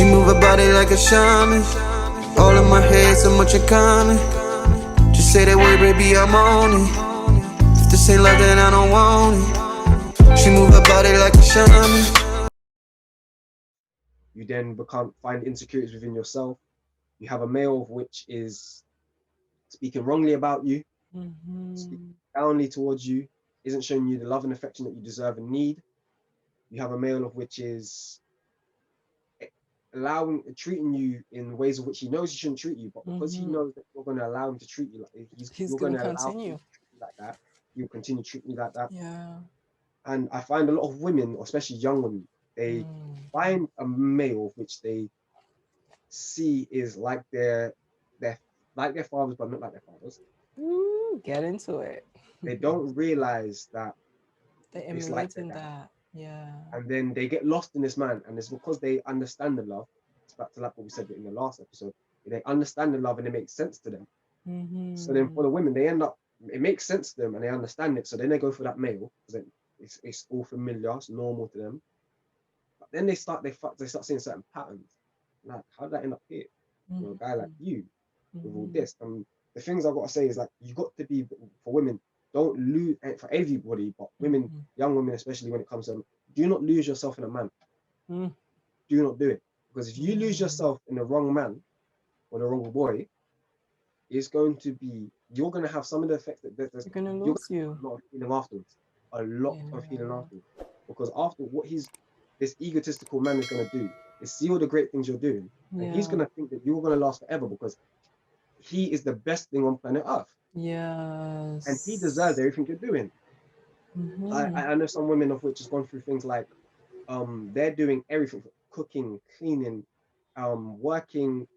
She move her body like a shaman. All in my head, so much in common. Just say that word, baby, I'm on it. If this ain't love, then I don't want it. She move her body like a shaman. You then find insecurities within yourself. You have a male which is speaking wrongly about you, speaking downly towards you, isn't showing you the love and affection that you deserve and need. You have a male of which is treating you in ways of which he knows he shouldn't treat you, but because he knows that you're going to allow him to treat you like he's going to continue to treat you like that, you'll continue to treat me like that. Yeah. And I find a lot of women, especially young women, they find a male which they see is like their fathers, but not like their fathers. Get into it. They don't realize that they're it's like emulating that. Yeah. And then they get lost in this man, and it's because they understand the love. It's back to like what we said in the last episode. They understand the love and it makes sense to them. So then for the women, they end up, it makes sense to them and they understand it. So then they go for that male because it's all familiar, it's normal to them. But then they start seeing certain patterns. Like, how did I end up here? You know, a guy like you with all this. And the things I've got to say is like, you got to be, for women, don't lose, for everybody, but women, young women especially, when it comes to them, do not lose yourself in a man. Do not do it. Because if you lose yourself in the wrong man or the wrong boy, it's going to be, you're going to have some of the effects that there's going to lose you. A lot of feeling afterwards. A lot of feeling afterwards. Because after what this egotistical man is going to do is see all the great things you're doing. And he's going to think that you're going to last forever because he is the best thing on planet Earth. Yes. And he deserves everything you're doing. I know some women of which has gone through things like they're doing everything, cooking, cleaning, working,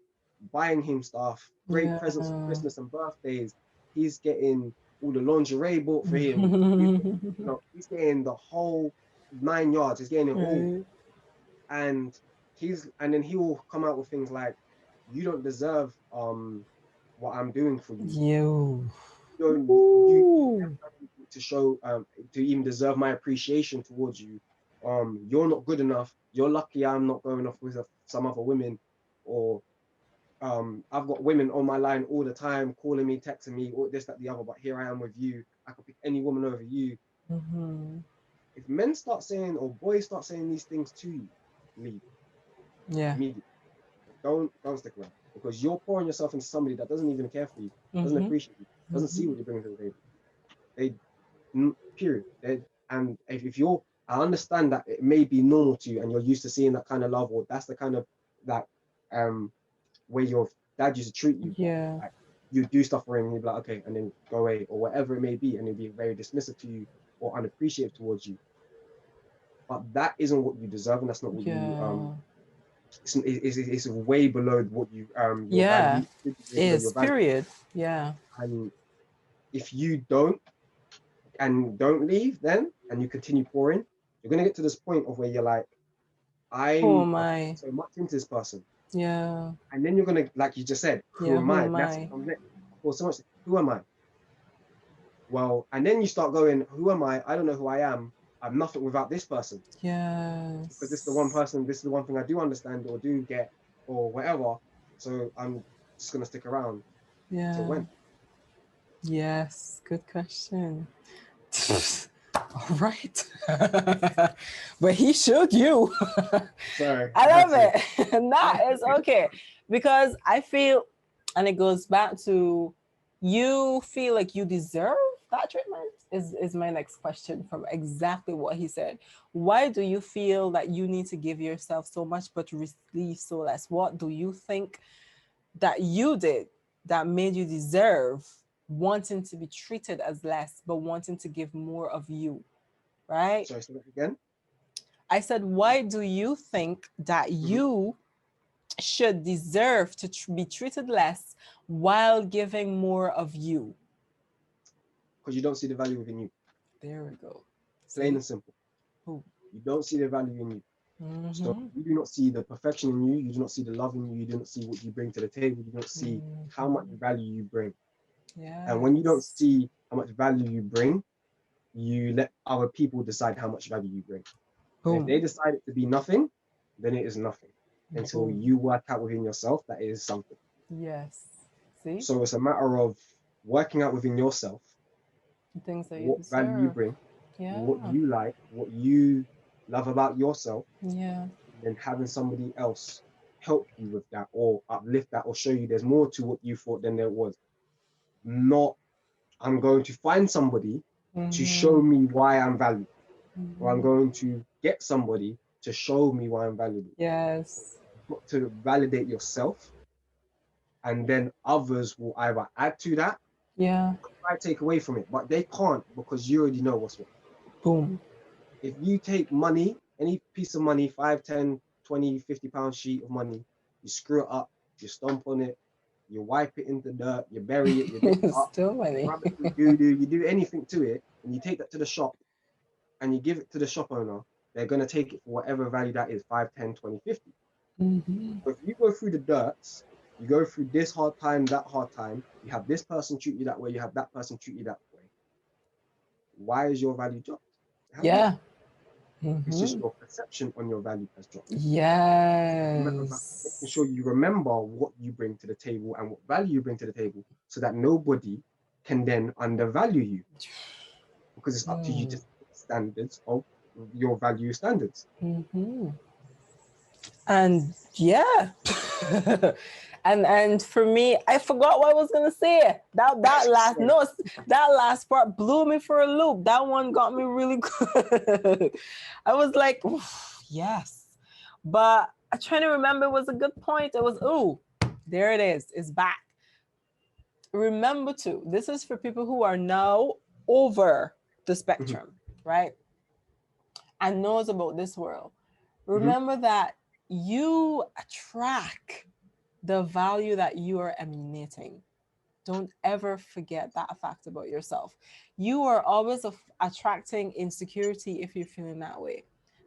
buying him stuff, great presents for Christmas and birthdays. He's getting all the lingerie bought for him. He's getting the whole 9 yards. He's getting it all. And then he will come out with things like, you don't deserve what I'm doing for you. You to show to even deserve my appreciation towards you. You're not good enough. You're lucky I'm not going off with some other women, or I've got women on my line all the time calling me, texting me, or this, that, the other, but here I am with you. I could pick any woman over you. If men start saying, or boys start saying these things to you, leave. Immediately. Don't stick around, because you're pouring yourself into somebody that doesn't even care for you, doesn't appreciate you, doesn't see what you're bringing to the table. Period. And if you're, I understand that it may be normal to you and you're used to seeing that kind of love, or that's the kind of that way your dad used to treat you. Like, you do stuff for him and you'd be like, okay, and then go away, or whatever it may be, and he'd be very dismissive to you or unappreciative towards you. But that isn't what you deserve, and that's not what you it's way below what you your value is, period. And if you don't leave then, and you continue pouring, you're going to get to this point of where you're like, I'm so much into this person. And then you're going to, like you just said, who am I? That's well, so much, who am I? Well, and then you start going, who am I? I don't know who I am. I'm nothing without this person. Because this is the one person, this is the one thing I do understand or do get or whatever. So I'm just going to stick around. So when? Yes, good question. All right. But he showed you. Sorry. I love it. Nah, it's okay. Because I feel, and it goes back to, you feel like you deserve that treatment is my next question from exactly what he said. Why do you feel that you need to give yourself so much but receive so less? What do you think that you did that made you deserve wanting to be treated as less but wanting to give more of you, right? Sorry, say that again. I said, why do you think that you should deserve to be treated less while giving more of you? Because you don't see the value within you. There we go. Plain and simple. Ooh. You don't see the value in you. So you do not see the perfection in you. You do not see the love in you. You do not see what you bring to the table. You don't see how much value you bring. And when you don't see how much value you bring, you let other people decide how much value you bring. If they decide it to be nothing, then it is nothing. until Boom. you work out within yourself that it is something. Yes. See? So it's a matter of working out within yourself The things that you what value you deserve. bring, Yeah. what you like, what you love about yourself, Yeah. and then having somebody else help you with that or uplift that or show you there's more to what you thought than there was. Not, I'm going to find somebody to show me why I'm valued, or I'm going to get somebody to show me why I'm valuable. Yes. Not to validate yourself, and then others will either add to that Yeah. or try to take away from it, but they can't because you already know what's what. Boom. If you take money, any piece of money, 5, 10, 20, 50 pound sheet of money, you screw it up, you stomp on it, you wipe it in the dirt, you bury it, you dig it up, Still you money. rub it with doo-doo, you do anything to it, and you take that to the shop and you give it to the shop owner, they're going to take it for whatever value that is, 5, 10, 20, 50. So if you go through the dirts, you go through this hard time, that hard time, you have this person treat you that way, you have that person treat you that way. Why is your value dropped? It hasn't. Yeah. It's just your perception on your value has dropped. Making Yes. sure you remember what you bring to the table and what value you bring to the table so that nobody can then undervalue you. Because it's up to you to set standards of your value standards. And yeah. and for me, I forgot what I was gonna say. That last part blew me for a loop. That one got me really good. I was like, yes. But I'm trying to remember, it was a good point. It was, there it is. It's back. Remember too, this is for people who are now over the spectrum, right? And knows about this world. Remember that you attract the value that you are emanating. Don't ever forget that fact about yourself. You are always attracting insecurity if you're feeling that way.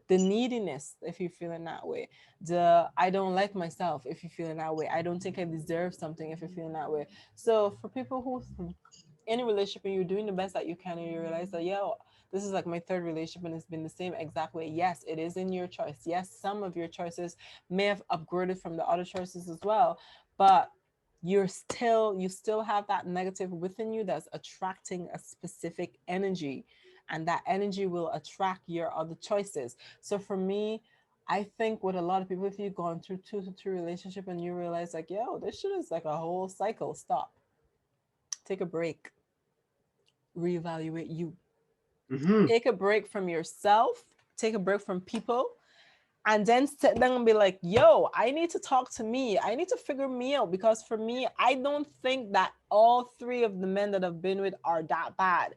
The neediness if you're feeling that way. The I don't like myself if you're feeling that way. I don't think I deserve something if you're feeling that way. So for people who in a relationship and you're doing the best that you can and you realize that, this is like my third relationship and it's been the same exact way. Yes, it is in your choice. Yes, some of your choices may have upgraded from the other choices as well, but you still have that negative within you that's attracting a specific energy, and that energy will attract your other choices. So for me, I think with a lot of people, if you've gone through 2 to 3 relationship and you realize like, this shit is like a whole cycle, stop, take a break, reevaluate you. Take a break from yourself, take a break from people, and then sit down and be like, I need to talk to me. I need to figure me out, because for me, I don't think that all 3 of the men that I've been with are that bad.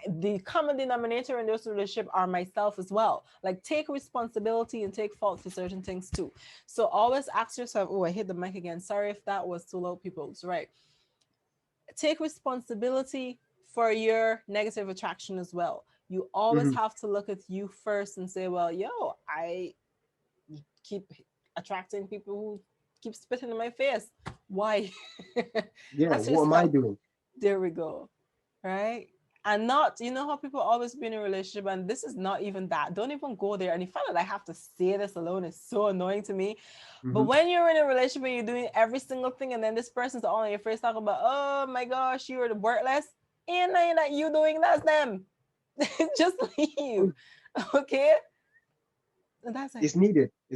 The common denominator in this relationship are myself as well. Like, take responsibility and take fault for certain things too. So always ask yourself, I hit the mic again. Sorry if that was too loud, people. It's right. Take responsibility for your negative attraction as well. You always have to look at you first and say, I keep attracting people who keep spitting in my face. Why? What am I doing? There we go. Right? And not, how people always be in a relationship, and this is not even that. Don't even go there. And you find that I have to say this alone is so annoying to me. But when you're in a relationship and you're doing every single thing, and then this person's all on your face talking about, oh my gosh, you're the worthless. Ain't nothing that you doing, that's them. Just leave. Okay? And that's it. It's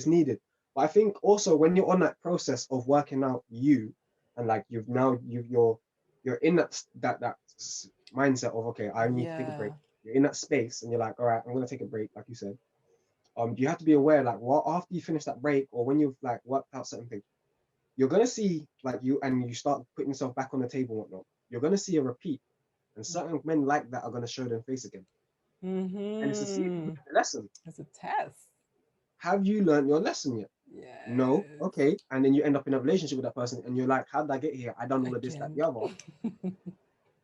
needed. But I think also when you're on that process of working out you, and like you're in that mindset of, okay, I need to take a break. You're in that space and you're like, all right, I'm gonna take a break, like you said. You have to be aware, like, after you finish that break, or when you've like worked out certain things, you're gonna see, like, you start putting yourself back on the table and whatnot, you're gonna see a repeat, and certain men like that are gonna show their face again. And it's to see the lesson. It's a test. Have you learned your lesson yet? Yeah. No. Okay. And then you end up in a relationship with that person and you're like, how did I get here? I done all of this, that, the other.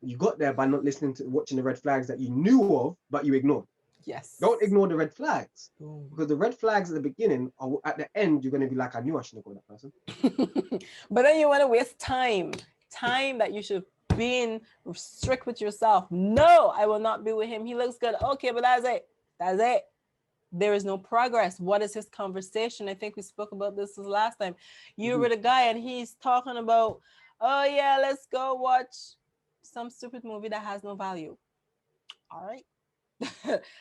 You got there by not watching the red flags that you knew of, but you ignored. Yes. Don't ignore the red flags. Because the red flags at the beginning, are at the end, you're going to be like, I knew I shouldn't have got that person. But then you want to waste time that you should be strict with yourself. No, I will not be with him. He looks good. Okay, but that's it. There is no progress. What is his conversation? I think we spoke about this last time. You were the guy and he's talking about, oh yeah, let's go watch some stupid movie that has no value. All right.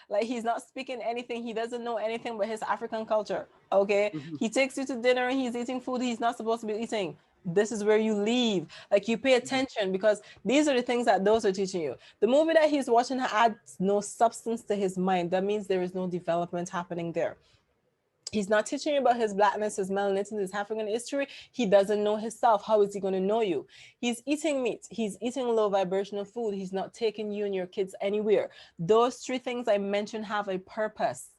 Like he's not speaking anything. He doesn't know anything but his African culture. Okay. He takes you to dinner and he's eating food he's not supposed to be eating. This is where you leave. Like you pay attention because these are the things that those are teaching you. The movie that he's watching adds no substance to his mind. That means there is no development happening there. He's not teaching you about his blackness, his melanin, his African history. He doesn't know himself. How is he going to know you? He's eating meat. He's eating low vibrational food. He's not taking you and your kids anywhere. Those three things I mentioned have a purpose.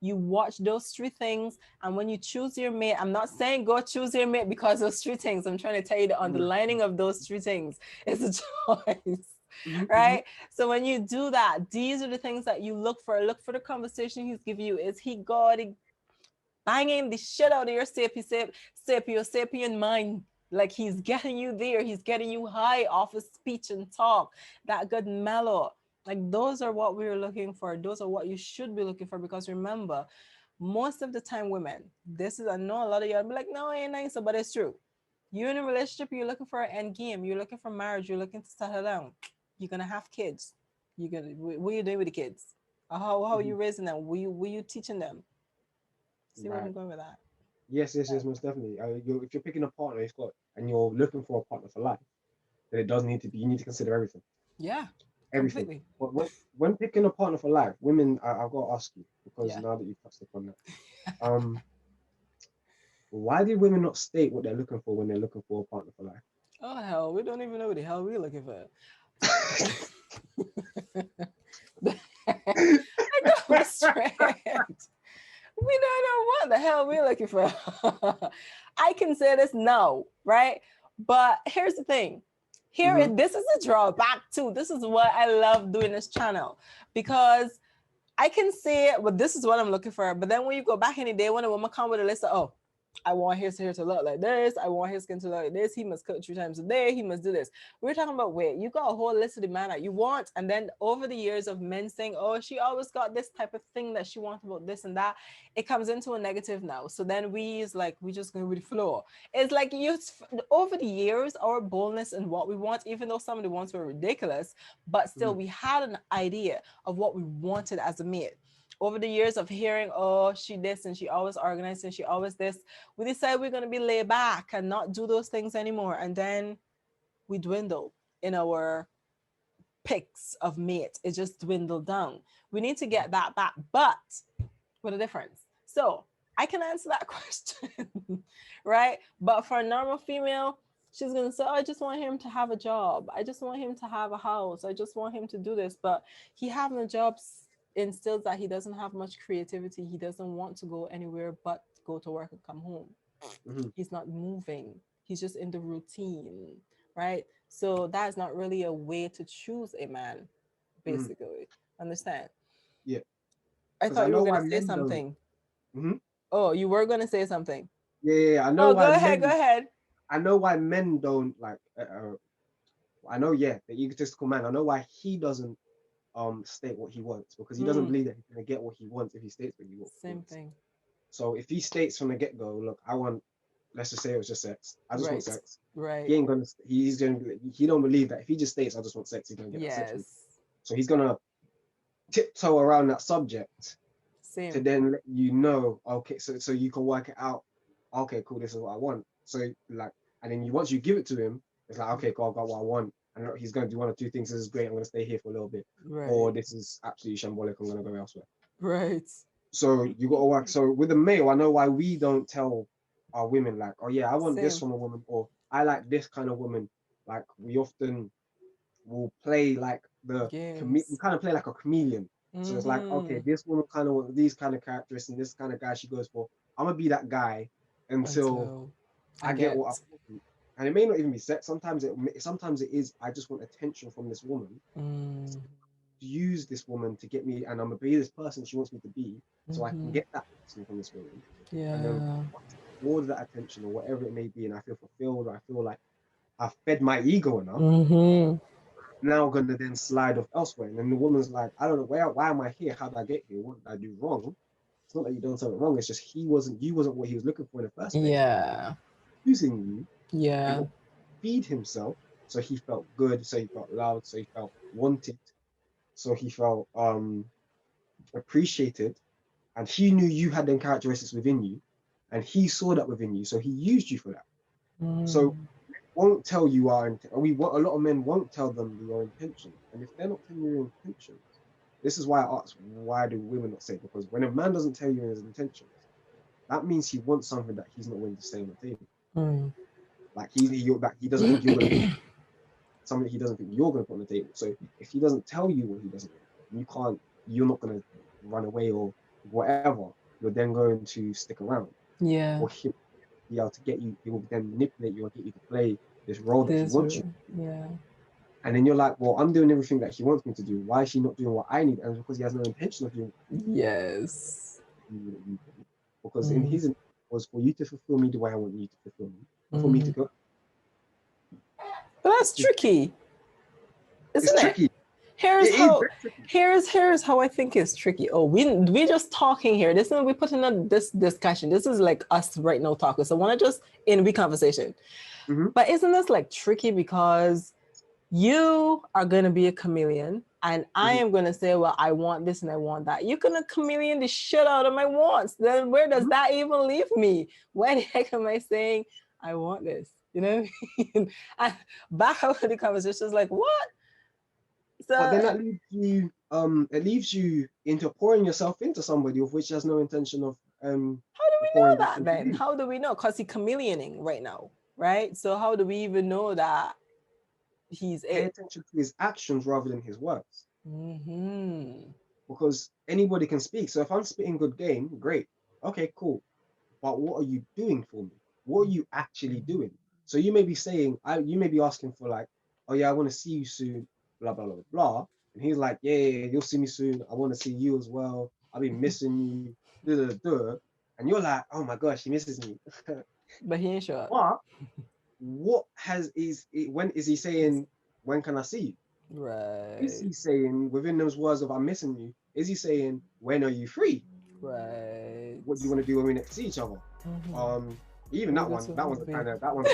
You watch those three things, and when you choose your mate, I'm not saying go choose your mate because those three things. I'm trying to tell you the underlining of those three things is a choice. Right? So when you do that, these are the things that you look for. Look for the conversation he's giving you. Is he God? Banging the shit out of your sapien mind. Like he's getting you there. He's getting you high off his speech and talk. That good mellow. Like those are what we're looking for. Those are what you should be looking for. Because remember, most of the time women, this is, I know a lot of you will be like, no, it ain't nice, but it's true. You're in a relationship, you're looking for an end game. You're looking for marriage. You're looking to settle down. You're going to have kids. What are you doing with the kids? How are you raising them? Were you teaching them? See where I'm going with that? Yes, most definitely. If you're picking a partner, and you're looking for a partner for life, then it does need to be. You need to consider everything. Yeah, Everything. completely. But when picking a partner for life, women, I've got to ask you because now that you've touched upon that, why did women not state what they're looking for when they're looking for a partner for life? Oh hell, we don't even know what the hell we're looking for. I got straight. We don't know what the hell we're looking for. I can say this now, right? But here's the thing. This is a drawback too. This is what I love doing this channel, because I can say, well, this is what I'm looking for. But then when you go back in the day, when a woman come with a list of, oh, I want his hair to look like this. I want his skin to look like this. He must cook 3 times a day. He must do this. We're talking about, wait, you got a whole list of the man that you want. And then over the years of men saying, oh, she always got this type of thing that she wants about this and that, it comes into a negative now. So then we just go with the flow. It's like over the years, our boldness and what we want, even though some of the ones were ridiculous, but still we had an idea of what we wanted as a mate. Over the years of hearing, oh, she this and she always organized and she always this, we decided we're going to be laid back and not do those things anymore. And then we dwindle in our picks of mate. It just dwindled down. We need to get that back, but with a difference. So I can answer that question, right? But for a normal female, she's going to say, oh, I just want him to have a job. I just want him to have a house. I just want him to do this. But he having a job instills that he doesn't have much creativity. He doesn't want to go anywhere but go to work and come home. He's not moving. He's just in the routine, right? So that's not really a way to choose a man, basically. Understand? Yeah. I thought you were going to say something. Oh, you were going to say something. Yeah. I know. Oh, go ahead. I know why men don't like. I know. Yeah, the egotistical man. I know why he doesn't state what he wants, because he doesn't believe that he's gonna get what he wants if he states what he wants. Same thing. So if he states from the get-go, look, I want, let's just say it was just sex. I just want sex. Right. He ain't gonna. He don't believe that if he just states I just want sex, he's gonna get that sex. So he's gonna tiptoe around that subject to then let you know, okay, so you can work it out. Okay, cool, this is what I want. So like, and then once you give it to him, it's like, okay, cool, I've got what I want. And he's going to do 1 or 2 things. This is great. I'm going to stay here for a little bit. Right. Or this is absolutely shambolic. I'm going to go elsewhere. Right. So you got to work. So with a male, I know why we don't tell our women like, oh yeah, I want this from a woman, or I like this kind of woman. Like we often will play like we kind of play like a chameleon. So it's like, okay, this woman kind of wants these kind of characteristics and this kind of guy she goes for. I'm going to be that guy until I get what I want. And it may not even be sex. Sometimes it is, I just want attention from this woman. Use this woman to get me, and I'm gonna be this person she wants me to be, so I can get that attention from this woman. Yeah. And then all that attention or whatever it may be, and I feel fulfilled, or I feel like I've fed my ego enough. Now I'm gonna then slide off elsewhere. And then the woman's like, I don't know, why am I here? How did I get here? What did I do wrong? It's not that you done something wrong. It's just you wasn't what he was looking for in the first place. Yeah. Using you. Yeah. And feed himself, so he felt good, so he felt loved, so he felt wanted, so he felt appreciated, and he knew you had them characteristics within you, and he saw that within you, so he used you for that. So won't tell you a lot of men won't tell them your intention, and if they're not telling you your intentions, this is why I asked, why do women not say it? Because when a man doesn't tell you his intentions, that means he wants something that he's not willing to stay on the table. Like he doesn't think you're gonna something he doesn't think you're gonna put on the table. So if he doesn't tell you what he doesn't want, you're not gonna run away or whatever. You're then going to stick around. Yeah. Or he'll be able to get you. He will then manipulate you or get you to play this role that he wants you. Yeah. And then you're like, well, I'm doing everything that he wants me to do. Why is she not doing what I need? And it's because he has no intention of doing. Yes. Because in his was for you to fulfill me the way I want you to fulfill me, not for me to go. But that's tricky, isn't it? Tricky. Here's how I think it's tricky. Oh, we just talking here. This is we put in this discussion. This is like us right now talking. So I want to just in a conversation. But isn't this like tricky because you are going to be a chameleon and I am going to say, well, I want this and I want that. You're going to chameleon the shit out of my wants. Then where does that even leave me? Why the heck am I saying I want this? You know what I mean? And back out of the conversation is like, what? So, but then it leaves you into pouring yourself into somebody of which has no intention of how do we know that then? How do we know? Because he's chameleoning right now, right? So how do we even know that he's pay attention to his actions rather than his words? Because anybody can speak. So if I'm spitting good game, great. Okay, cool. But what are you doing for me? What are you actually doing? So you may be saying, you may be asking for like, oh yeah, I want to see you soon, blah, blah, blah, blah. And he's like, yeah, you'll see me soon. I want to see you as well. I've been missing you. And you're like, oh my gosh, he misses me. But he ain't sure. But when is he saying, when can I see you? Right. Is he saying within those words of I'm missing you? Is he saying when are you free? Right. What do you want to do when we next see each other? Even that one's don't even that one's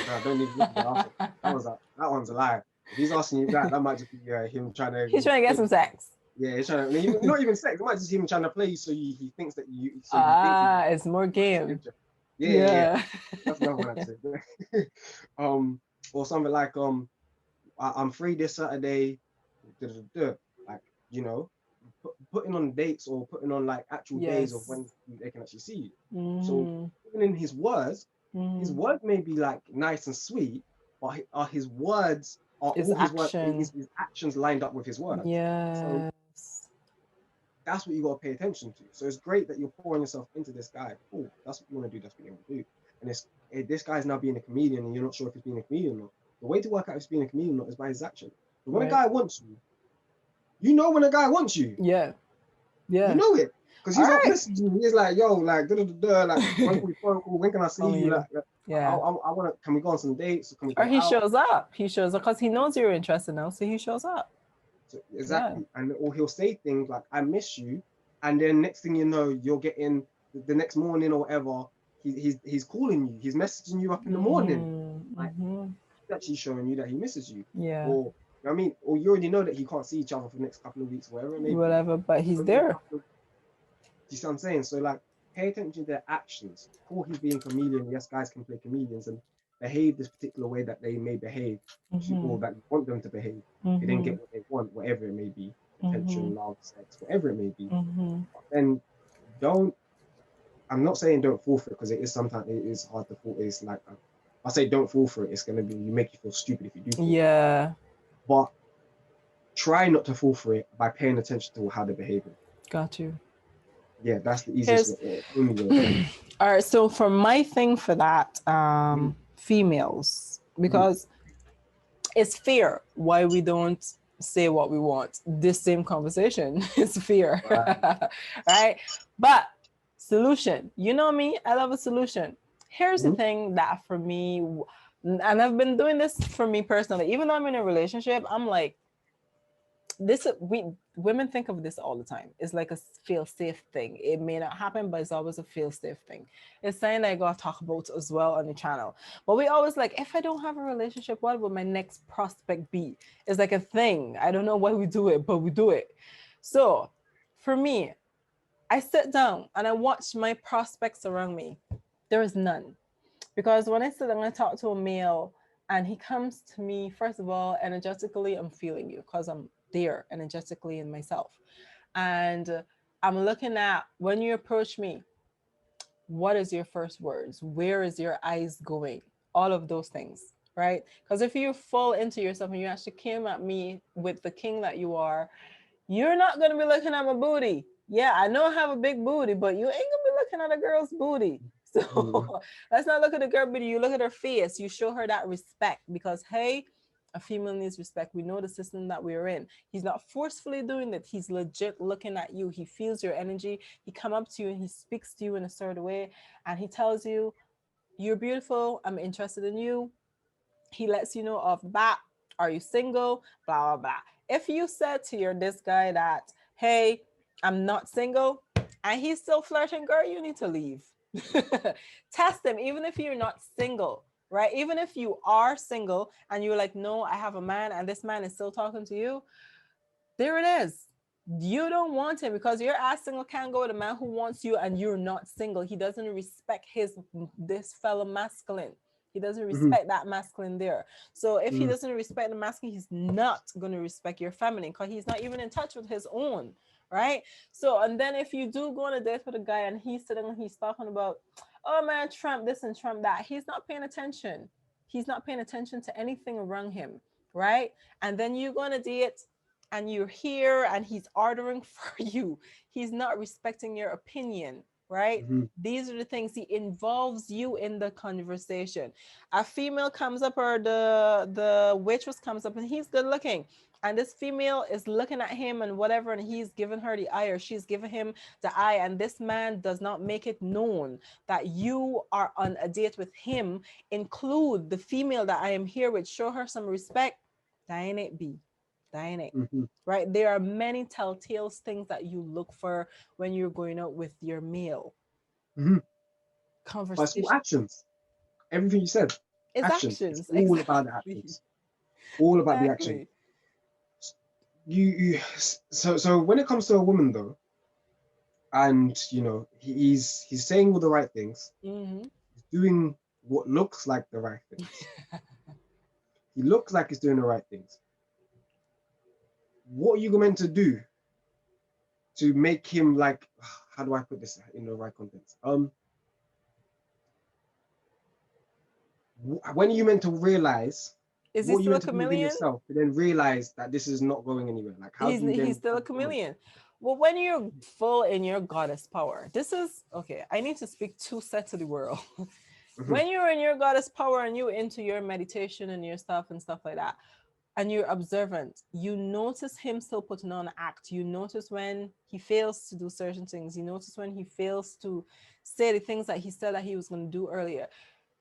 a lie. If he's asking you that might just be him trying to. He's trying to get some sex. Yeah, he's trying to. Not even sex. It might just him trying to play you, so he thinks that you. So it's more game. Yeah. That's another one I'd say. Or something like I'm free this Saturday. Like putting on dates or putting on like actual days of when they can actually see you. So even in his words may be like nice and sweet, but his words are his actions lined up with his words. Yes. So that's what you got to pay attention to. So it's great that you're pouring yourself into this guy. Cool, that's what you want to do. That's what you want to do. And this guy's now being a comedian, and you're not sure if he's being a comedian or not. The way to work out if he's being a comedian or not is by his action. But when a guy wants you, you know when a guy wants you. Yeah. You know it. Because he's not messaging you. He's like, yo, like, when can I see you? Like, I want to, can we go on some dates? Can we go he shows up. He shows up because he knows you're interested now, so he shows up. So, exactly. Or he'll say things like, I miss you. And then next thing you know, you're getting, the next morning or whatever, he's calling you. He's messaging you up in the morning. Like, he's actually showing you that he misses you. Yeah. Or, I mean, or you already know that you can't see each other for the next couple of weeks, whatever it may be. Whatever, but he's there. You see what I'm saying? So, like, pay attention to their actions. Before he's being a chameleon, yes, guys can play chameleons and behave this particular way that they may behave, or that you want them to behave. They didn't get what they want, whatever it may be, attention, love, sex, whatever it may be. And I'm not saying don't fall for it, because it is hard to fall. It's like, I say don't fall for it. It's going to make you feel stupid if you do fall. Yeah. But try not to fall for it by paying attention to how they're behaving. Got you. Yeah, that's the easiest way. All right, so for my thing for that, females, because it's fear why we don't say what we want. This same conversation is fear, right? But solution, you know me, I love a solution. Here's the thing that for me, and I've been doing this for me personally, even though I'm in a relationship, I'm like, this we women think of this all the time. It's like a feel safe thing. It may not happen, but it's always a feel safe thing. It's something that I gotta talk about as well on the channel. But we always like, if I don't have a relationship, what would my next prospect be? It's like a thing. I don't know why we do it, but we do it. So for me, I sit down and I watch my prospects around me. There is none. Because when I sit down and I talk to a male and he comes to me, first of all, energetically, I'm feeling you because I'm there energetically in myself. And I'm looking at, when you approach me, what is your first words? Where is your eyes going? All of those things, right? Because if you fall into yourself and you actually came at me with the king that you are, you're not going to be looking at my booty. Yeah, I know I have a big booty, but you ain't going to be looking at a girl's booty. So let's not look at the girl booty. You look at her face. You show her that respect because, hey, a female needs respect. We know the system that we're in. He's not forcefully doing that. He's legit looking at you. He feels your energy. He come up to you and he speaks to you in a certain way. And he tells you, you're beautiful. I'm interested in you. He lets you know off the bat, are you single? Blah, blah, blah. If you said to this guy that, hey, I'm not single, and he's still flirting, girl, you need to leave. Test him, even if you're not single, right? Even if you are single and you're like, no, I have a man and this man is still talking to you, there it is. You don't want him because your ass single can't go with a man who wants you and you're not single. He doesn't respect this fellow masculine. He doesn't respect that masculine there. So if he doesn't respect the masculine, he's not going to respect your feminine because he's not even in touch with his own, right? So, and then if you do go on a date with a guy and he's sitting and he's talking about, oh man, Trump this and Trump that, he's not paying attention. He's not paying attention to anything around him, right? And then you go on a date and you're here and he's ordering for you. He's not respecting your opinion, right? These are the things. He involves you in the conversation. A female comes up or the waitress comes up and he's good looking and this female is looking at him and whatever and he's giving her the eye or she's giving him the eye and this man does not make it known that you are on a date with him. Include the female that I am here with, show her some respect. That ain't it, B. That ain't it. Right? There are many telltale things that you look for when you're going out with your male. Conversation. But it's all actions. Everything you said. It's actions. actions. It's all about the actions. All about the action. So when it comes to a woman though, and you know, he's saying all the right things, he's doing what looks like the right things. He looks like he's doing the right things. What are you meant to do to make him like, how do I put this in the right context? When are you meant to realize? Is he still a chameleon? Yourself to then realize that this is not going anywhere. Like how he's still a chameleon. Well, when you're full in your goddess power, this is okay. I need to speak two sets of the world. When you're in your goddess power and you're into your meditation and your stuff and stuff like that, and you're observant, you notice him still putting on an act. You notice when he fails to do certain things. You notice when he fails to say the things that he said that he was going to do earlier.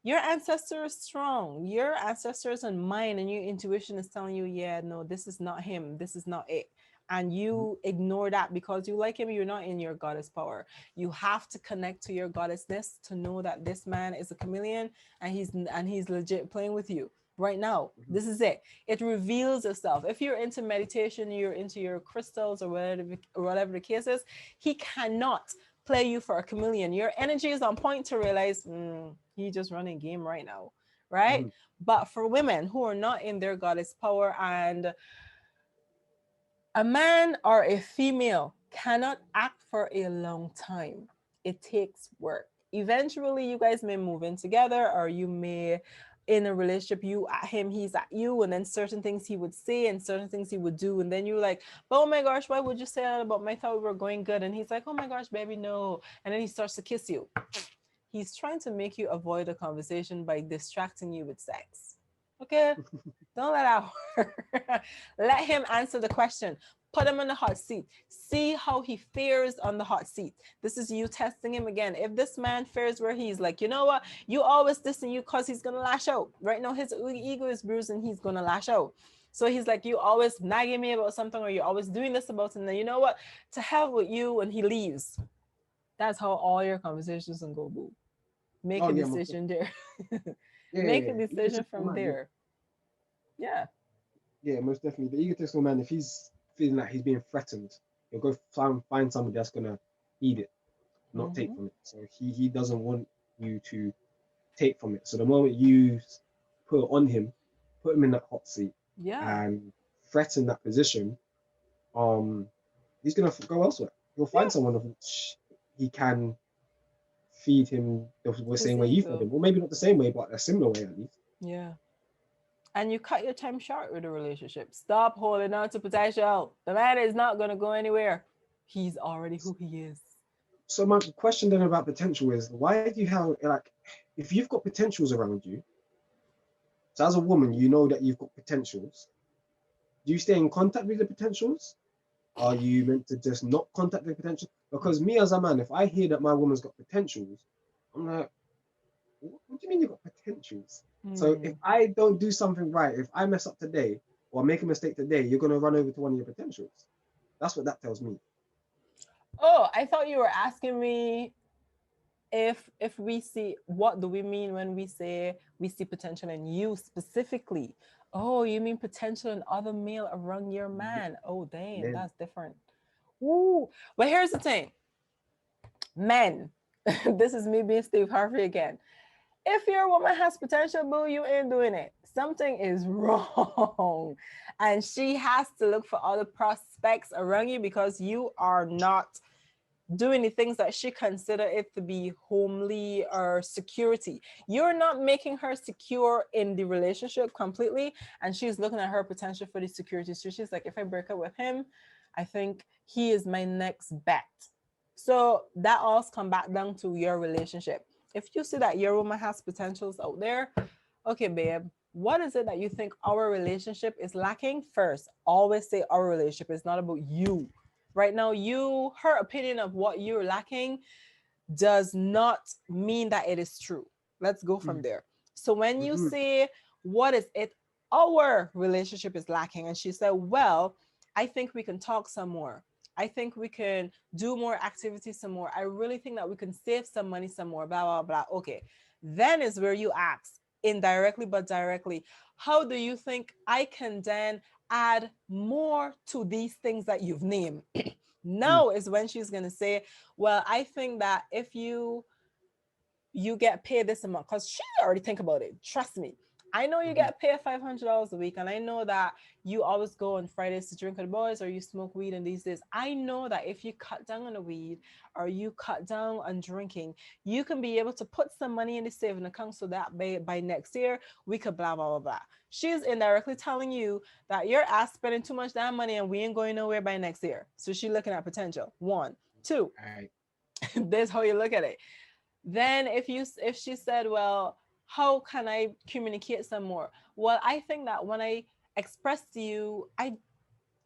Your ancestor is strong. Your ancestors and mind and your intuition is telling you, yeah, no, this is not him. This is not it. And you ignore that because you like him. You're not in your goddess power. You have to connect to your goddessness to know that this man is a chameleon and he's legit playing with you. Right now, this is it. It reveals itself. If you're into meditation, you're into your crystals or whatever the case is, he cannot play you for a chameleon. Your energy is on point to realize he just running game right now, right? But for women who are not in their goddess power, and a man or a female cannot act for a long time. It takes work. Eventually, you guys may move in together, or you may in a relationship, you at him, he's at you, and then certain things he would say and certain things he would do, and then you're like, oh my gosh, why would you say that about me? I thought we were going good. And he's like, oh my gosh, baby, no. And then he starts to kiss you. He's trying to make you avoid a conversation by distracting you with sex. Okay? Don't let that work. Let him answer the question. Put him in the hot seat. See how he fares on the hot seat. This is you testing him again. If this man fares where he's like, you know what? You always dissing you because he's going to lash out. Right now, his ego is bruised and he's going to lash out. So he's like, you always nagging me about something, or you're always doing this about it. And then you know what? To hell with you, and he leaves. That's how all your conversations can go, boo. Make Oh a yeah, decision there. yeah, yeah, Make yeah. a decision Egotistical from man, yeah. there. Yeah. Yeah, most definitely. The egotistical man, if he's feeling like he's being threatened, he'll go find somebody that's gonna heed it, not take Hmm. from it. So he doesn't want you to take from it. So the moment you put it on him, put him in that hot seat Yeah. and threaten that position, um, he's gonna go elsewhere. He'll find Yeah. someone of which he can feed him the His same way you fed ego. him, or maybe not the same way, but a similar way at least. Yeah. And you cut your time short with a relationship. Stop holding on to potential. The man is not going to go anywhere. He's already who he is. So my question then about potential is, why do you have like, if you've got potentials around you, so as a woman, you know that you've got potentials. Do you stay in contact with the potentials? Are you meant to just not contact the potential? Because me as a man, if I hear that my woman's got potentials, I'm like, what do you mean you've got potentials? So if Hmm. I don't do something right, if I mess up today or make a mistake today, you're gonna run over to one of your potentials. That's what that tells me. Oh, I thought you were asking me if we see, what do we mean when we say we see potential in you specifically? Oh, you mean potential in other male around your man? Oh, damn, Men. that's different. Ooh. But here's the thing, men. This is me being Steve Harvey again. If your woman has potential, boo, you ain't doing it. Something is wrong. And she has to look for other prospects around you because you are not doing the things that she consider it to be homely or security. You're not making her secure in the relationship completely. And she's looking at her potential for the security. So she's like, if I break up with him, I think he is my next bet. So that all come back down to your relationship. If you see that your woman has potentials out there, okay, babe, what is it that you think our relationship is lacking? First, always say our relationship is not about you. Right now, her opinion of what you're lacking does not mean that it is true. Let's go from there. So when you Mm-hmm. say, what is it our relationship is lacking? And she said, well, I think we can talk some more. I think we can do more activities some more. I really think that we can save some money some more, blah, blah, blah. Okay. Then is where you ask, indirectly but directly, how do you think I can then add more to these things that you've named? Now is when she's going to say, well, I think that if you get paid this amount, because she already think about it, trust me. I know you Mm-hmm. get paid $500 a week, and I know that you always go on Fridays to drink with the boys, or you smoke weed in these days. I know that if you cut down on the weed or you cut down on drinking, you can be able to put some money in the saving account so that by next year we could blah blah blah blah. She's indirectly telling you that your ass spending too much damn money and we ain't going nowhere by next year. So she's looking at potential. One, two. All right. This how you look at it. Then if she said, well, how can I communicate some more? Well, I think that when I express to you, I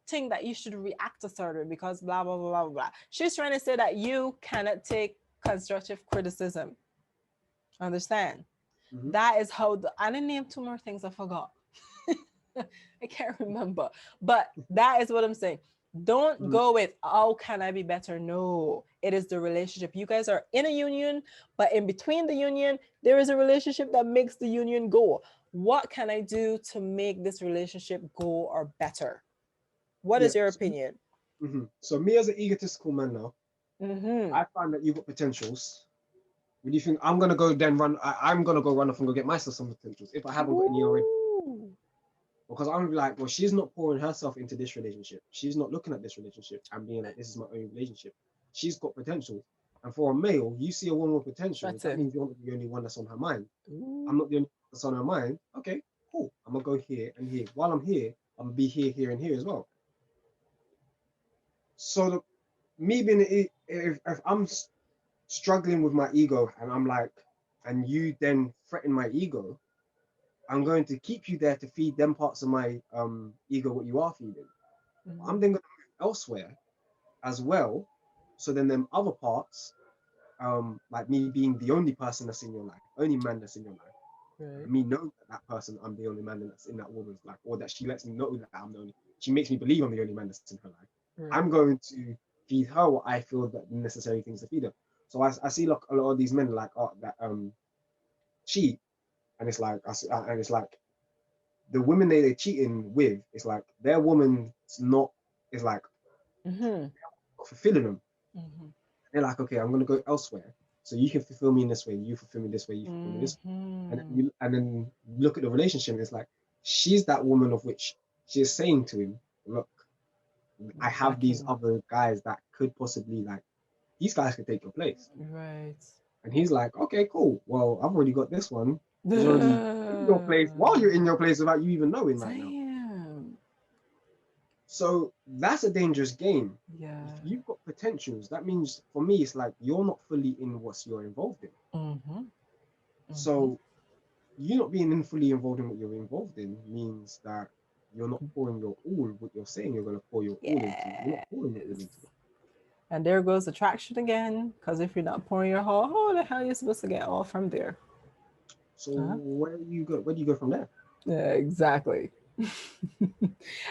think that you should react a certain because blah blah blah blah blah. She's trying to say that you cannot take constructive criticism. Understand? Mm-hmm. That is how I didn't name two more things, I forgot. I can't remember. But that is what I'm saying. Don't Mm-hmm. go with, how can I be better? No, it is the relationship. You guys are in a union, but in between the union, there is a relationship that makes the union go. What can I do to make this relationship go or better? What Yeah. is your opinion? So me as an egotistical man now, Mm-hmm. I find that you've got potentials. What do you think? I'm gonna go then run. I'm gonna go run off and go get myself some potentials if I haven't got any already. Ooh. Because I'm like, well, she's not pouring herself into this relationship. She's not looking at this relationship and being like, this is my own relationship. She's got potential. And for a male, you see a woman with potential, that Threaten. means you're not the only one that's on her mind. I'm Ooh. not the only one that's on her mind. Okay, cool. I'm gonna go here and here. While I'm here, I'm gonna be here, here, and here as well. So me being if I'm struggling with my ego and I'm like, and you then threaten my ego, I'm going to keep you there to feed them parts of my ego what you are feeding. I'm Mm-hmm. then going to move elsewhere as well. So then them other parts, like me being the only person that's in your life, only man that's in your life, Right. me knowing that that person, I'm the only man that's in that woman's life, or that she lets me know that I'm the only, she makes me believe I'm the only man that's in her life. Right. I'm going to feed her what I feel that the necessary things to feed her. So I see like a lot of these men like that cheat, and it's like and it's like the women they cheating with, it's like their woman's not, it's like Mm-hmm. not fulfilling them. Mm-hmm. They're like, okay, I'm gonna go elsewhere. So you can fulfill me in this way, you fulfill me this way, you fulfill me this way. Mm-hmm. And then look at the relationship. It's like she's that woman of which she is saying to him, look, I have these Backing. other guys that could possibly like these guys could take your place. Right. And he's like, okay, cool. Well, I've already got this one. He's already in your place while you're in your place without you even knowing right now. Damn. So that's a dangerous game. Yeah. If you've got potentials, that means for me, it's like you're not fully in what you're involved in. Mm-hmm. Mm-hmm. So you not being fully involved in what you're involved in means that you're not pouring your all. What you're saying you're going to pour your all into. You're not pouring your all into it. And there goes attraction again. Because if you're not pouring your whole, how the hell are you supposed to get all from there? So where do you go? Where do you go from there? Yeah, exactly.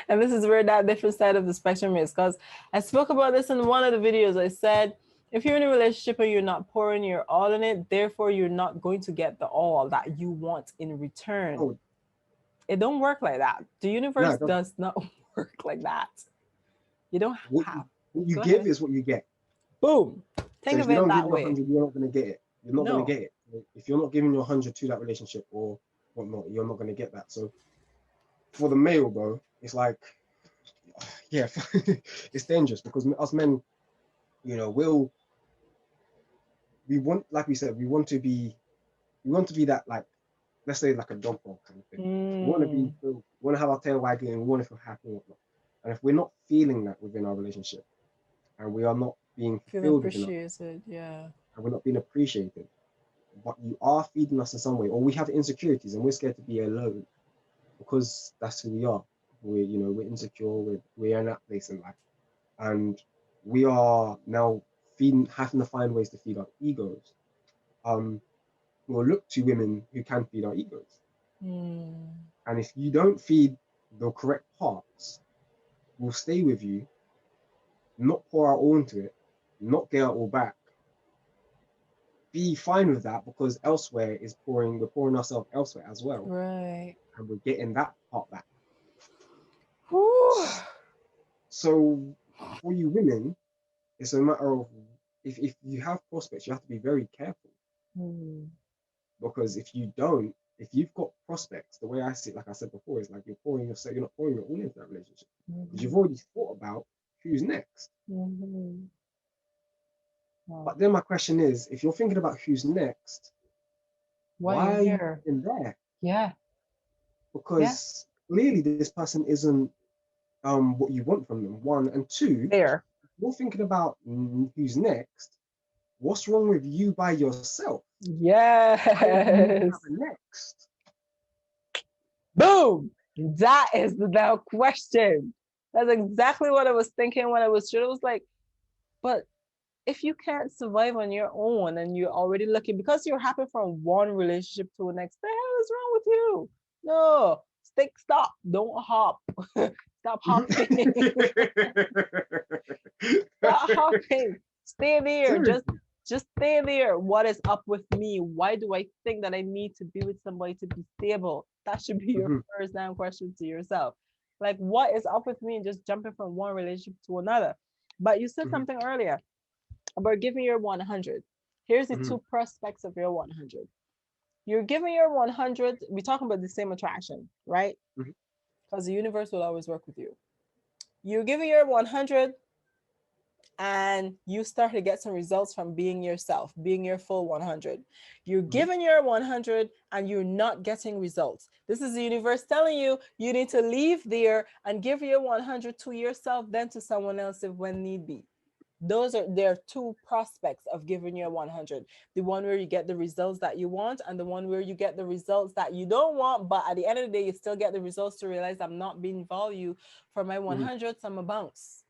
And this is where that different side of the spectrum is, because I spoke about this in one of the videos. I said, if you're in a relationship and you're not pouring your all in it, therefore you're not going to get the all that you want in return. Oh, it don't work like that. The universe no, does not work like that. You don't what have. you Go give ahead. is what you get. Boom. Think So of if you it don't give that your way. 100, you're not going to get it. You're not going No. to get it. If you're not giving your 100 to that relationship or whatnot, you're not going to get that. So for the male, bro, it's like, yeah, it's dangerous because us men, you know, we want, like we said, we want to be that, like, let's say like a dog bowl kind of thing. We want to have our tail wagging, and we want to feel happy and whatnot. And if we're not feeling that within our relationship, and we are not being Feel fulfilled within our, appreciated. Yeah. and we're not being appreciated, but you are feeding us in some way, or we have insecurities and we're scared to be alone because that's who we are. We're insecure. We're in that place in life, and we are now having to find ways to feed our egos. We'll look to women who can feed our egos. And if you don't feed the correct parts, we'll stay with you, not pour our all into it, not get our all back. Be fine with that because elsewhere we're pouring ourselves elsewhere as well. Right. And we're getting that part back. Whew. So for you women, it's a matter of if you have prospects, you have to be very careful. Because if you've got prospects, the way I see it, like I said before, is like you're not pouring your all into that relationship. Because you've already thought about who's next. Wow. But then my question is, if you're thinking about who's next, why are you in there? Yeah. Because clearly this person isn't what you want from them, one. And two, There. you're thinking about who's next. What's wrong with you by yourself? Yes. Next. Boom. That is the now question. That's exactly what I was thinking when I was sure. I was like, but if you can't survive on your own and you're already looking, because you're happy from one relationship to the next, the hell is wrong with you? No, stop, don't hop. Stop hopping. Stop hopping. Stay there. Just stay there. What is up with me? Why do I think that I need to be with somebody to be stable? That should be your first damn question to yourself. Like, what is up with me just jumping from one relationship to another? But you said something earlier about giving your 100. Here's the two prospects of your 100. You're giving your 100. We're talking about the same attraction, right? Because the universe will always work with you. You're giving your 100 and you start to get some results from being yourself, being your full 100. You're giving your 100 and you're not getting results. This is the universe telling you you need to leave there and give your 100 to yourself, then to someone else if when need be. There are two prospects of giving your 100. The one where you get the results that you want, and the one where you get the results that you don't want, but at the end of the day, you still get the results to realize I'm not being valued for my 100, so I'm a bounce.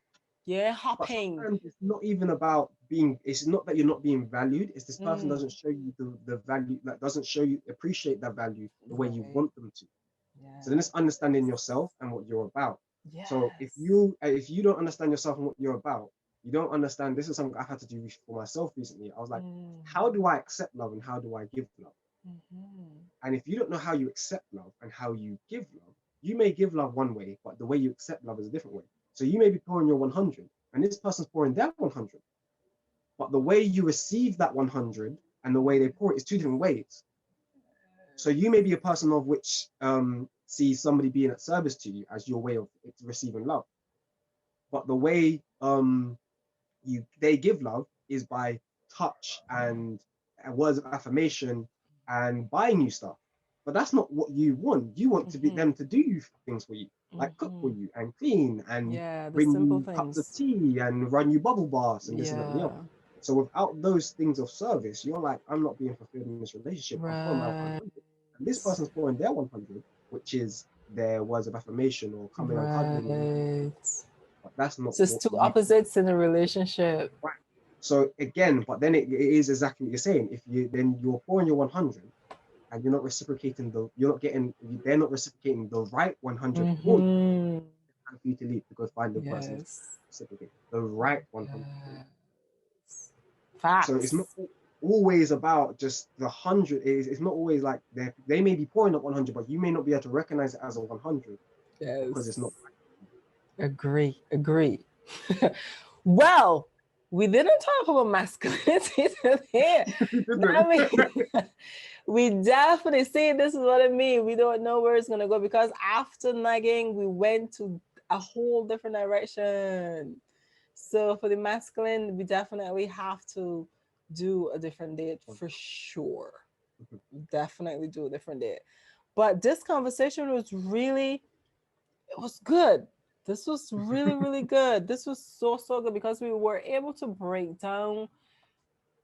Yeah, But hopping. sometimes it's not even about being, it's not that you're not being valued, it's this person Mm, doesn't show you the value, that doesn't show you, appreciate that value the way you right. want them to. So then Yeah. it's understanding yourself and what you're about. So Yes. if you don't understand yourself and what you're about, you don't understand. This is something I had to do for myself recently. I was like, Mm, how do I accept love and how do I give love? mhm. And if you don't know how you accept love and how you give love, you may give love one way, but the way you accept love is a different way. So you may be pouring your 100 and this person's pouring their 100, but the way you receive that 100 and the way they pour it is two different ways. So you may be a person of which sees somebody being at service to you as your way of receiving love, but the way they give love is by touch and words of affirmation and buying you stuff. But that's not what you want. You want to be Mhm. them to do you things for you, like cook for Mhm. you and clean and Yeah, the bring simple you cups of things. tea and run you bubble baths and this and that and the other. Yeah. So without those things of service, you're like, I'm not being fulfilled in this relationship. I'm pouring my Right. 100, and this person's pouring their 100, which is their words of affirmation or coming and cuddling you. Right. But that's not So it's what two you. opposites in a relationship. Right. So again, but then it is exactly what you're saying. If you then you're pouring your 100 and you're not reciprocating you're not getting, they're not reciprocating the right 100 for you. Mm-hmm. It's time for you to leave to go find the person to Yes. reciprocate the right 100 for you. Yes. So it's not Facts. always about just the 100. It's not always like they may be pouring up 100, but you may not be able to recognize it as a 100 because it's Yes. not. Agree. Agree. Well, we didn't talk about masculinity today. That means we definitely see this is what I mean. We don't know where it's gonna go because after nagging, we went to a whole different direction. So for the masculine, we definitely have to do a different date for sure. Definitely do a different date. But this conversation was really, it was good. This was really, really good. This was so, so good because we were able to break down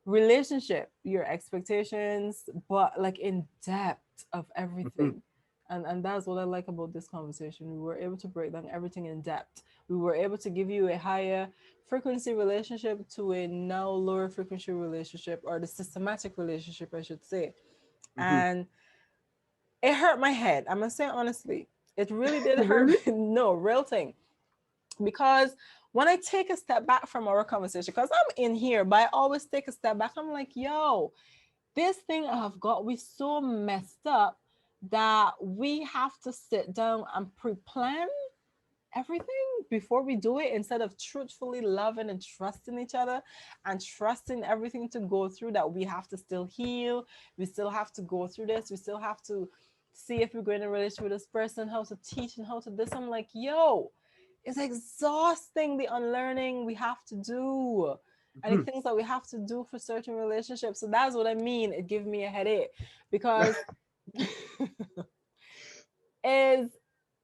relationship, your expectations, but like in depth of everything. And that's what I like about this conversation. We were able to break down everything in depth. We were able to give you a higher frequency relationship to a now lower frequency relationship, or the systematic relationship, I should say. And it hurt my head. I'm gonna say honestly, it really did hurt Really? me. No, real thing. Because when I take a step back from our conversation, because I'm in here, but I always take a step back. I'm like, yo, this thing I have got we so messed up that we have to sit down and pre-plan everything before we do it instead of truthfully loving and trusting each other and trusting everything to go through, that we have to still heal, we still have to go through this, we still have to see if we're going to relate with this person, how to teach and how to this. I'm like, yo, it's exhausting, the unlearning we have to do and the things that we have to do for certain relationships. So that's what I mean, it gives me a headache because is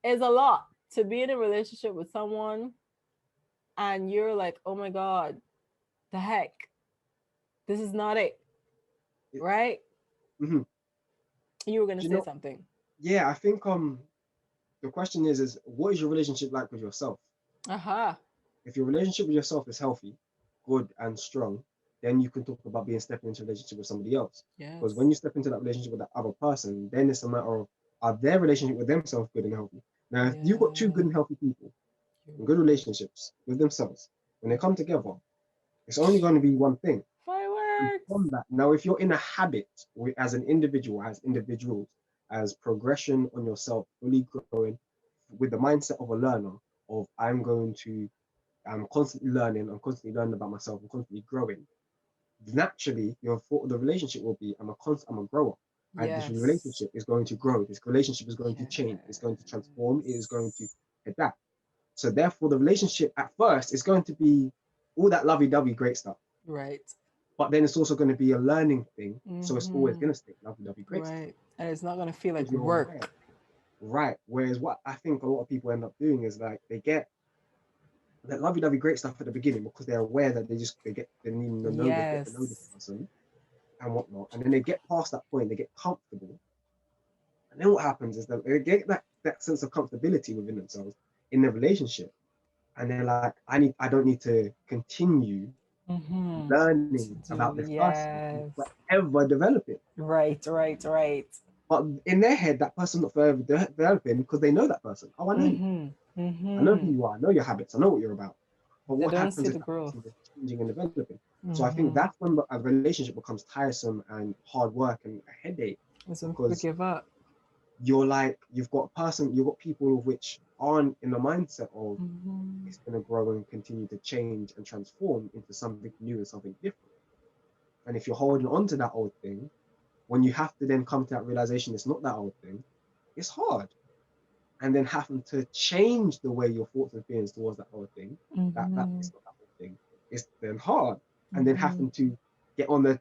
is a lot to be in a relationship with someone and you're like, oh my god, the heck, this is not it, right? Mm-hmm. You were gonna Do you say know? something. Yeah, I think the question is what is your relationship like with yourself? Uh-huh. If your relationship with yourself is healthy, good and strong, then you can talk about being stepping into a relationship with somebody else. Because when Yes. you step into that relationship with that other person, then it's a matter of are their relationship with themselves good and healthy. Now, if you've got two Yeah, good and healthy people you're in good right. relationships with themselves, when they come together, it's only going to be one thing. And Fireworks. from that, now if you're in a habit as an individual, as individuals, as progression on yourself, fully growing with the mindset of a learner, of I'm constantly learning, I'm constantly learning about myself, I'm constantly growing. Naturally, your thought of the relationship will be, I'm a grower. And this Yes. relationship is going to grow. This relationship is going to change. It's going to transform. It is going to Yes. adapt. So therefore, the relationship at first is going to be all that lovey-dovey great stuff. Right. But then it's also going to be a learning thing. So it's always Mm-hmm. going to stay lovey-dovey great stuff. Right. And it's not gonna feel like Because you're aware. work. Right. Whereas what I think a lot of people end up doing is like they get that lovey-dovey great stuff at the beginning because they're aware that they need to know to get to know the Yes. person and whatnot. And then they get past that point, they get comfortable. And then what happens is that they get that sense of comfortability within themselves in their relationship. and they're like, I don't need to continue learning To about do, this person and yes. forever developing. Right, right, right. But in their head, that person's not forever developing because they know that person. Oh, I know you. I know who you are. I know your habits. I know what you're about. But They what don't happens see is the that growth. person is changing and developing. So I think that's when a relationship becomes tiresome and hard work and a headache, It's when people because give up. you're like, you've got people which aren't in the mindset of it's going to grow and continue to change and transform into something new and something different. And if you're holding on to that old thing, when you have to then come to that realization it's not that old thing, it's hard. And then having to change the way your thoughts and feelings towards that old thing, that it's not that old thing, it's then hard. And then having to get on the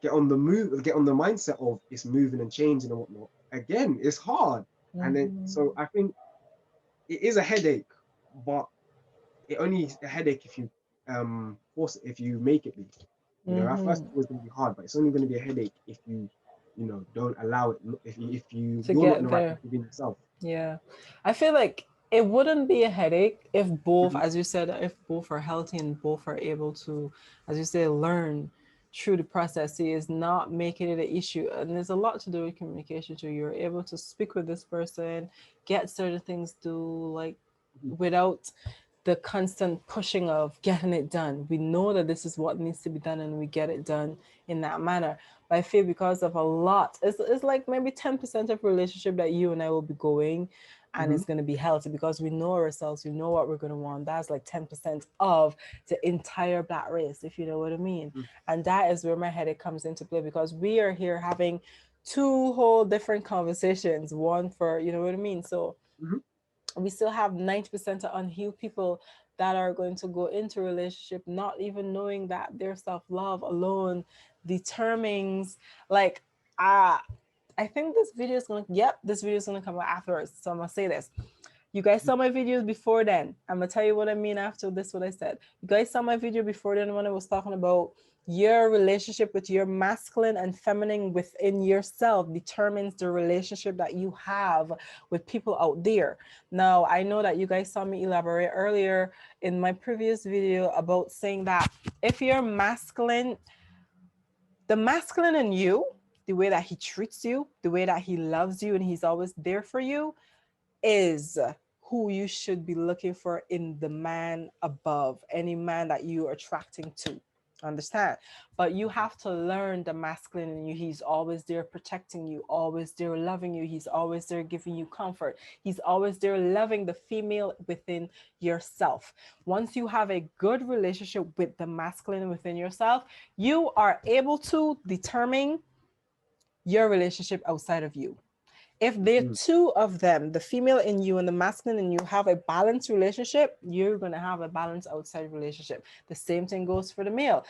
get on the mindset of it's moving and changing and whatnot. Again, it's hard. And then so I think it is a headache, but it only is a headache if you force it, if you make it be. You know, at first it's always going to be hard, but it's only going to be a headache if you don't allow it. If To you're not in get the right there. place within yourself. Yeah. I feel like it wouldn't be a headache if both, Mhm, as you said, if both are healthy and both are able to, as you say, learn through the process. See, is not making it an issue. And there's a lot to do with communication too. You're able to speak with this person, get certain things do like mhm, without the constant pushing of getting it done. We know that this is what needs to be done and we get it done in that manner. But I feel because of a lot, it's like maybe 10% of relationship that you and I will be going and mhm, it's going to be healthy because we know ourselves, we know what we're going to want. That's like 10% of the entire black race, if you know what I mean. mhm, And that is where my headache comes into play because we are here having two whole different conversations, one for, you know what I mean? So mhm, we still have 90% of unhealed people that are going to go into a relationship not even knowing that their self-love alone determines like ah I think this video is gonna this video is gonna come out afterwards, so I'm gonna say this. You guys saw my videos before then. I'm gonna tell you what I mean after this, what I said. You guys saw my video before then when I was talking about your relationship with your masculine and feminine within yourself determines the relationship that you have with people out there. Now, I know that you guys saw me elaborate earlier in my previous video about saying that if you're masculine, the masculine in you, the way that he treats you, the way that he loves you and he's always there for you, is who you should be looking for in the man above, any man that you are attracting to. Understand? But you have to learn the masculine in you. He's always there protecting you, always there loving you. He's always there giving you comfort. He's always there loving the female within yourself. Once you have a good relationship with the masculine within yourself, you are able to determine your relationship outside of you. If the mhm, two of them, the female in you and the masculine in you, have a balanced relationship, you're going to have a balanced outside relationship. The same thing goes for the male.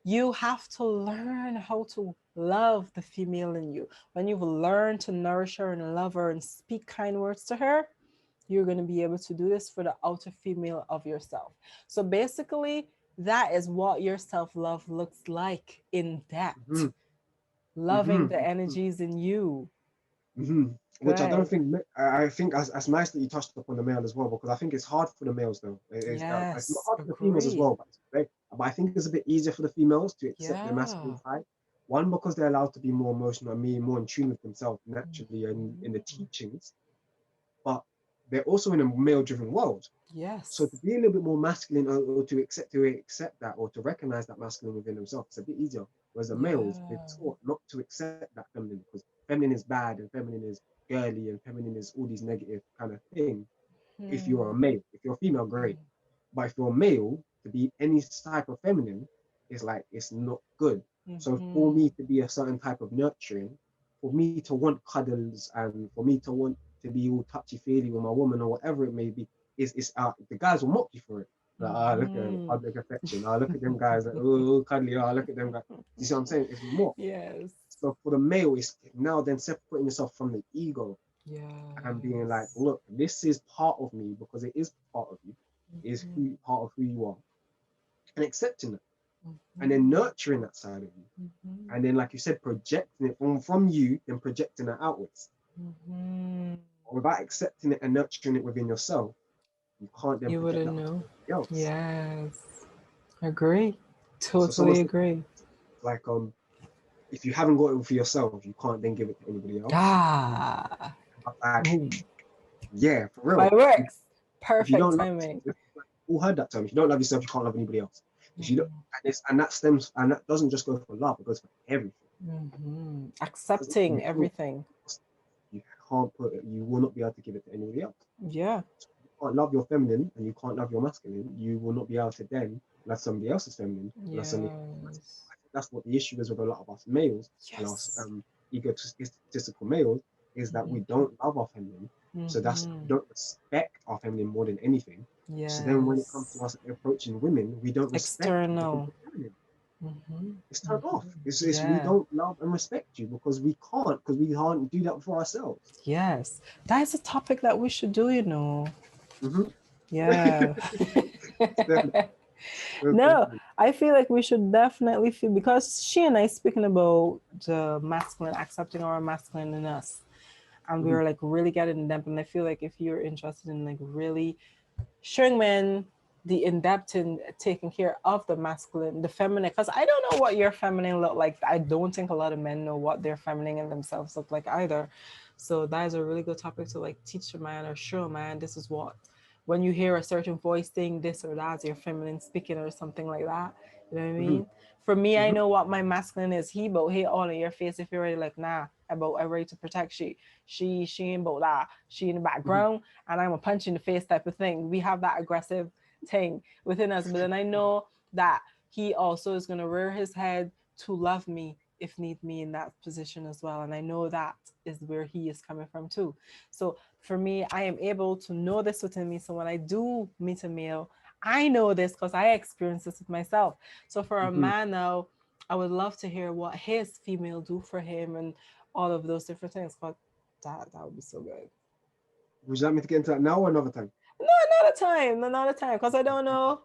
You have to learn how to love the female in you. When you've learned to nourish her and love her and speak kind words to her, you're going to be able to do this for the outer female of yourself. So basically, that is what your self love looks like in depth. mhm, Loving mhm, the mhm, energies in you. Which I don't Good. think, I think as nice that you touched upon the male as well, because I think it's hard for the males though. It's not Yes, hard for the females as agree. well, but I think it's a bit easier for the females to accept their masculine Yeah. side. One, because they're allowed to be more emotional and be more in tune with themselves naturally and in the Mhm. teachings, but they're also in a male-driven world. So to Yes. be a little bit more masculine, or to accept that, or to recognize that masculine within themselves, it's a bit easier. Whereas the males, they're Yeah. taught not to accept that feminine, because feminine is bad and feminine is girly and feminine is all these negative kind of things. If you're a Hmm. male, if you're a female, great. But if you're a male, to be any type of feminine is like it's not good. So for Mm-hmm. me to be a certain type of nurturing, for me to want cuddles and for me to want to be all touchy feely with my woman or whatever it may be, is the guys will mock you for it. Like, look at Mm-hmm. public affection. Look at them guys. Like, oh, cuddly. Look at them guys. You see what I'm saying? It's more. Yes. So for the male, it's now then separating yourself from the ego and being like, Yes. look, this is part of me because it is part of you, is Mm-hmm. who part of who you are, and accepting it, and then Mm-hmm. nurturing that side of you, Mm-hmm. and then like you said, projecting it from you, then projecting it outwards. Mm-hmm. without accepting it and nurturing it within yourself, you can't then You project wouldn't that know. onto somebody else. Yes. Agree. So someone Totally said, agree. like, if you haven't got it for yourself, you can't then give it to anybody else. Ah. Like, Boom. yeah, for real. Fireworks. If you Perfect don't love timing. yourself, all heard that term. If you don't love yourself, you can't love anybody else. If you don't, and that doesn't just go for love; it goes for everything. Accepting everything. You can't put it. You will not be able to give it to anybody else. Yeah. You can't love your feminine, and you can't love your masculine. You will not be able to then love somebody else's feminine. Love somebody else's. That's what the issue is with a lot of us males and us egotistical males, is that we don't love our feminine. So we don't respect our feminine more than anything. So then when it comes to us approaching women, we don't respect external. feminine. It's turned off. It's we don't love and respect you because we can't do that for ourselves. Yes, that is a topic that we should do, you know. Mm-hmm. Yeah. Definitely. No, I feel like we should definitely feel, because she and I speaking about the masculine, accepting our masculine in us, and we were like really getting in depth. And I feel like if you're interested in like really showing men the in-depth in taking care of the masculine, the feminine, because I don't know what your feminine look like. I don't think a lot of men know what their feminine in themselves look like either. So that is a really good topic to like teach a man or show a man this is what, when you hear a certain voice saying this or that, your feminine speaking or something like that. You know what I mean? For me, I know what my masculine is. He about hey all in your face if you're ready, like nah, about I'm ready to protect she ain't about that. She in the background and I'm a punch in the face type of thing. We have that aggressive thing within us. But then I know that he also is gonna rear his head to love me if need me in that position as well. And I know that is where he is coming from too. So for me, I am able to know this within me. So when I do meet a male, I know this because I experienced this with myself. So for a man now, I would love to hear what his female do for him and all of those different things. But that would be so good. Would you like me to get into that now or another time? No, not a time. No, not a time. Because I don't know.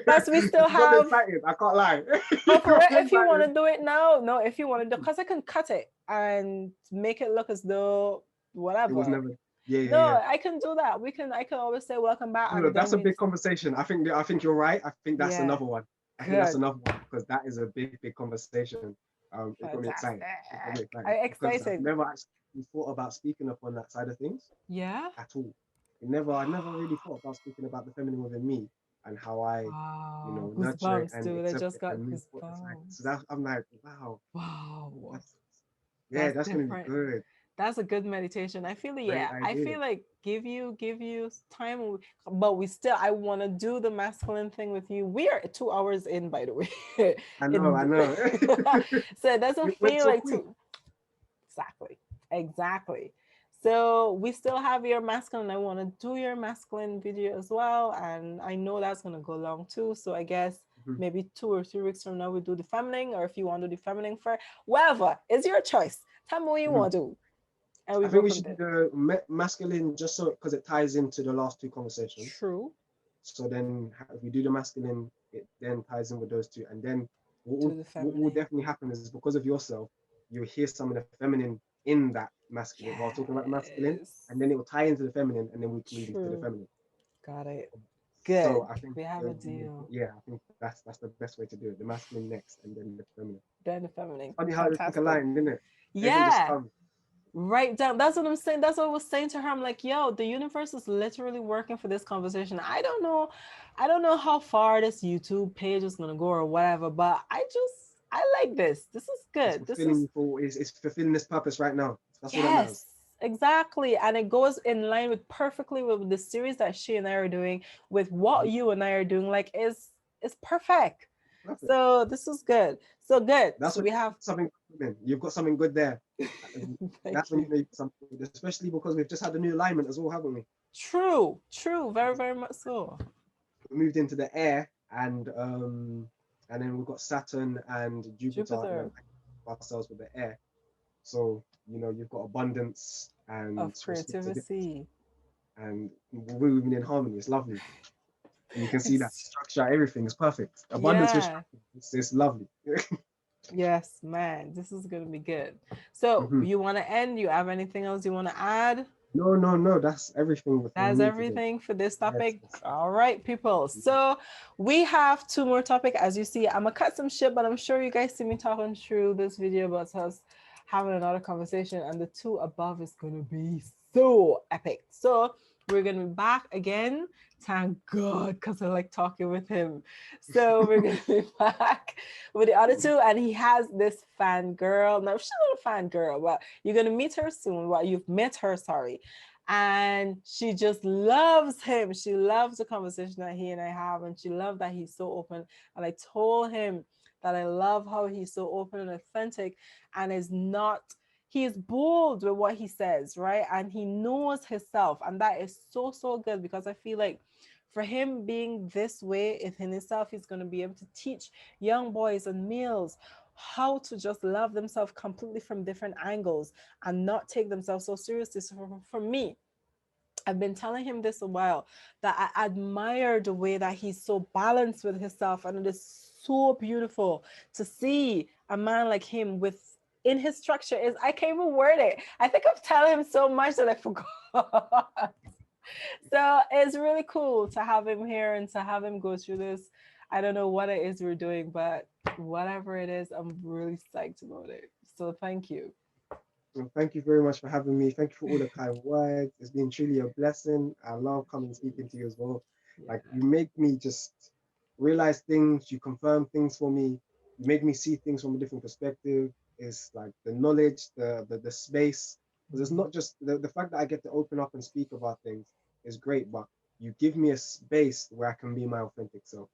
Plus, we still have. Excited. I can't lie. If you want to do it now, no. If you want to do, because I can cut it and make it look as though whatever. It was never. Yeah. No, I can do that. I can always say welcome back. No, that's a big conversation. I think you're right. I think that's another one. I think that's another one because that is a big conversation. It got me excited. I'm excited. I've never actually thought about speaking up on that side of things. Yeah. At all. I never really thought about speaking about the feminine within me and how I, nurture it and accept it and move forward. So that I'm like, wow. That's gonna be good. That's a good meditation. I feel I feel like give you time, but I want to do the masculine thing with you. We are 2 hours in, by the way. I know. So it doesn't feel like two. Exactly. So we still have your masculine. I want to do your masculine video as well, and I know that's gonna go long too. So I guess maybe 2 or 3 weeks from now we do the feminine, or if you want to do the feminine first, whatever, it's your choice. Tell me what you want to do. I think we should do the masculine just so because it ties into the last 2 conversations. True. So then if we do the masculine, it then ties in with those 2, and then what will definitely happen is because of yourself, you'll hear some of the feminine in that masculine while talking about the masculine, and then it will tie into the feminine, and then we can lead into the feminine. Got it. Good. So I think we have a deal. Yeah, I think that's the best way to do it. The masculine next, and then the feminine. Then the feminine. Funny how it's like a line, isn't it? Yeah. Right down. That's what I'm saying. That's what I was saying to her. I'm like, yo, the universe is literally working for this conversation. I don't know how far this YouTube page is gonna go or whatever, but I like this. This is good. It's fulfilling this purpose right now. That's what it matters. Exactly. And it goes in line perfectly with the series that she and I are doing, with what you and I are doing. Like it's perfect. So this is good. So good. That's what we have something. You've got something good there. That's when you need something, especially because we've just had a new alignment as well, haven't we? True. Very, very much so. We moved into the air, and then we've got Saturn and Jupiter. Ourselves with the air. So you've got abundance and of creativity, and we're moving in harmony. It's lovely. And you can see that structure, everything is perfect. Abundance with structure. It's lovely. Yes, man, this is gonna be good. So you want to end? You have anything else you want to add? No. That's everything for That's me today. everything for this Yes, topic. yes. All right, people. So we have 2 more topics. As you see, I'm gonna cut some shit, but I'm sure you guys see me talking through this video about us having another conversation, and the 2 above is gonna be so epic. So we're gonna be back again. Thank God, because I like talking with him. So we're gonna be back with the other 2, and he has this fan girl. Now she's not a fan girl, but you're gonna meet her soon. Well, you've met her, sorry. And she just loves him. She loves the conversation that he and I have, and she loves that he's so open. And I told him that I love how he's so open and authentic, and is not, he's bold with what he says, right? And he knows himself, and that is so good, because I feel like for him being this way within himself, he's going to be able to teach young boys and males how to just love themselves completely from different angles and not take themselves so seriously. So for me, I've been telling him this a while, that I admire the way that he's so balanced with himself, and it is so beautiful to see a man like him with, in his structure, is, I can't even word it. I think I've telling him so much that I forgot. So it's really cool to have him here and to have him go through this. I don't know what it is we're doing, but whatever it is, I'm really psyched about it. So thank you. Well, thank you very much for having me. Thank you for all the kind words. It's been truly a blessing. I love coming and speaking to you as well. Yeah. Like, you make me just realize things, you confirm things for me, you make me see things from a different perspective. It's like the knowledge, the space. Because it's not just the fact that I get to open up and speak about things is great, but you give me a space where I can be my authentic self.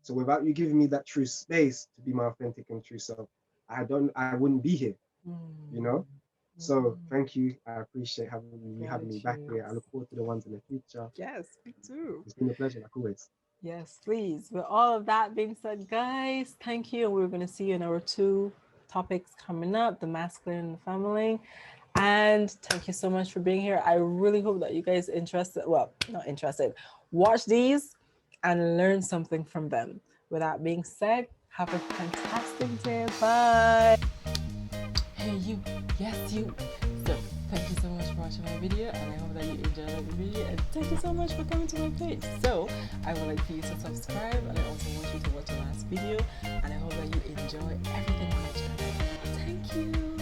So without you giving me that true space to be my authentic and true self, I wouldn't be here, you know? So thank you. I appreciate you having me back here. I look forward to the ones in the future. Yes, me too. It's been a pleasure, like always. Yes, please. With all of that being said, guys, thank you. We're going to see you in our 2 topics coming up, the masculine and the feminine. And thank you so much for being here. I really hope that you guys not interested, watch these and learn something from them. With that being said, have a fantastic day. Bye. Hey, you. Yes, you. So, thank you so much for watching my video, and I hope that you enjoyed the video, and thank you so much for coming to my page. So, I would like for you to subscribe, and I also want you to watch the last video, and I hope that you enjoy everything on my channel. Thank you.